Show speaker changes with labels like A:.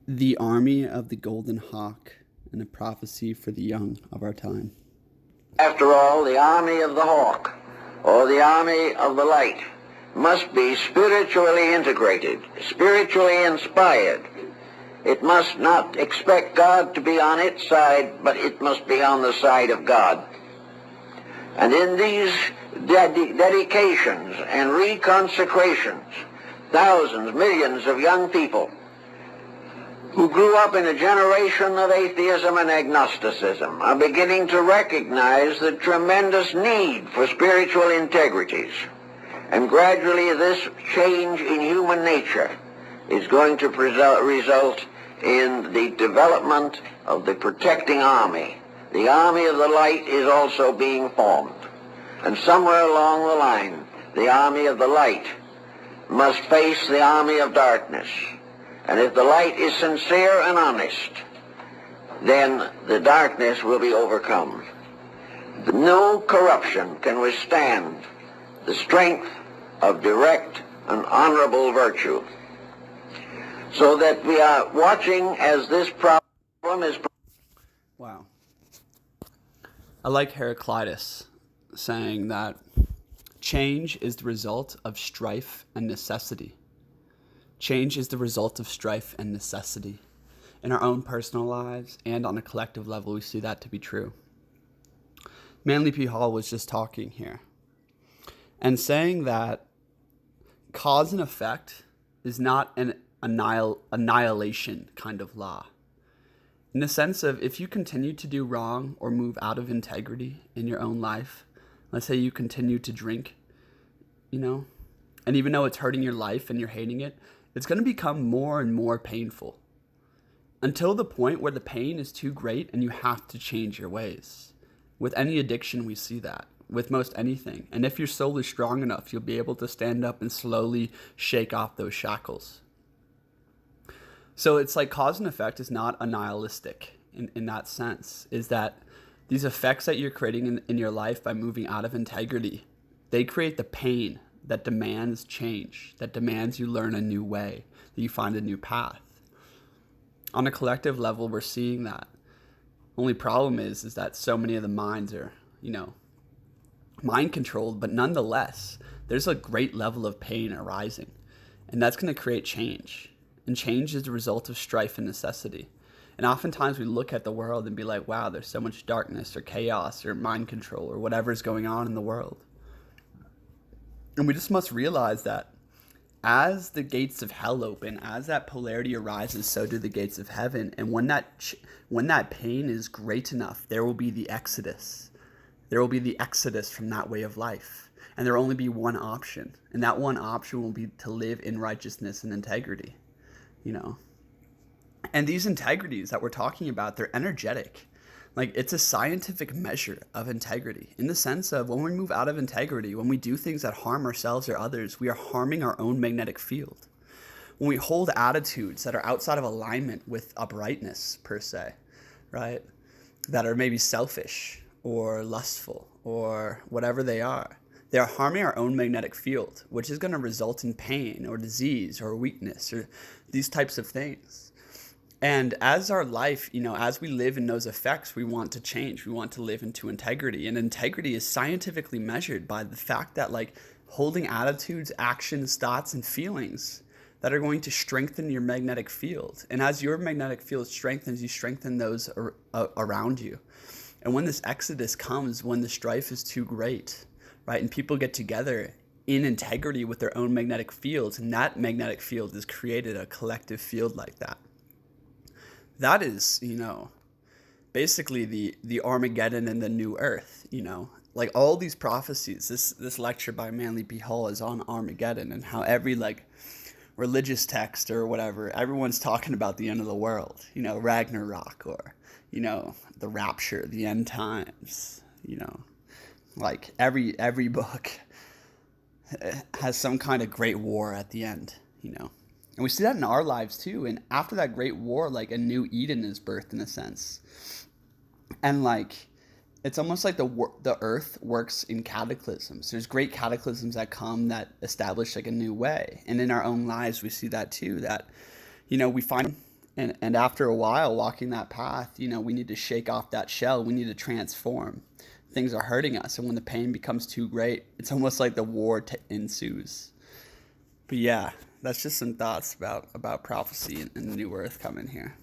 A: The Army of the Golden Hawk, and a prophecy for the young of our time.
B: After all, the army of the hawk, or the army of the light, must be spiritually integrated, spiritually inspired. It must not expect God to be on its side, but it must be on the side of God. And in these dedications and reconsecrations, thousands, millions of young people who grew up in a generation of atheism and agnosticism are beginning to recognize the tremendous need for spiritual integrities. And gradually this change in human nature is going to result in the development of the protecting army. The army of the light is also being formed. And somewhere along the line, the army of the light must face the army of darkness. And if the light is sincere and honest, then the darkness will be overcome. No corruption can withstand the strength of direct and honorable virtue. So that we are watching as this problem is...
A: Wow. I like Heraclitus saying that change is the result of strife and necessity. Change is the result of strife and necessity. In our own personal lives and on a collective level, we see that to be true. Manly P. Hall was just talking here and saying that cause and effect is not an annihilation kind of law. In the sense of if you continue to do wrong or move out of integrity in your own life, let's say you continue to drink, and even though it's hurting your life and you're hating it, it's going to become more and more painful until the point where the pain is too great and you have to change your ways. With any addiction, we see that. With most anything. And if your soul is strong enough, you'll be able to stand up and slowly shake off those shackles. So it's like cause and effect is not a nihilistic in that sense, is that these effects that you're creating in your life by moving out of integrity, they create the pain that demands change, that demands you learn a new way, that you find a new path. On a collective level, we're seeing that. Only problem is that so many of the minds are, mind controlled, but nonetheless, there's a great level of pain arising. And that's going to create change. And change is the result of strife and necessity. And oftentimes we look at the world and be like, wow, there's so much darkness or chaos or mind control or whatever's going on in the world. And we just must realize that as the gates of hell open, as that polarity arises, so do the gates of heaven. And when that pain is great enough, there will be the exodus. There will be the exodus from that way of life. And there will only be one option. And that one option will be to live in righteousness and integrity. And these integrities that we're talking about, they're energetic. Like, it's a scientific measure of integrity in the sense of when we move out of integrity, when we do things that harm ourselves or others, we are harming our own magnetic field. When we hold attitudes that are outside of alignment with uprightness, per se, right? That are maybe selfish or lustful or whatever they are harming our own magnetic field, which is going to result in pain or disease or weakness or these types of things. And as our life, as we live in those effects, we want to change. We want to live into integrity. And integrity is scientifically measured by the fact that, holding attitudes, actions, thoughts, and feelings that are going to strengthen your magnetic field. And as your magnetic field strengthens, you strengthen those around you. And when this exodus comes, when the strife is too great, right, and people get together in integrity with their own magnetic fields, and that magnetic field has created a collective field like that. That is, basically the Armageddon and the new earth, like all these prophecies. This lecture by Manly P. Hall is on Armageddon and how every religious text or whatever, everyone's talking about the end of the world, Ragnarok or, the rapture, the end times, like every book has some kind of great war at the end, And we see that in our lives too. And after that great war, a new Eden is birthed in a sense. And it's almost like the earth works in cataclysms. There's great cataclysms that come that establish a new way. And in our own lives, we see that too, that, we find And after a while walking that path, we need to shake off that shell. We need to transform. Things are hurting us, and when the pain becomes too great, it's almost like the war ensues. But yeah, that's just some thoughts about prophecy and the new earth coming here.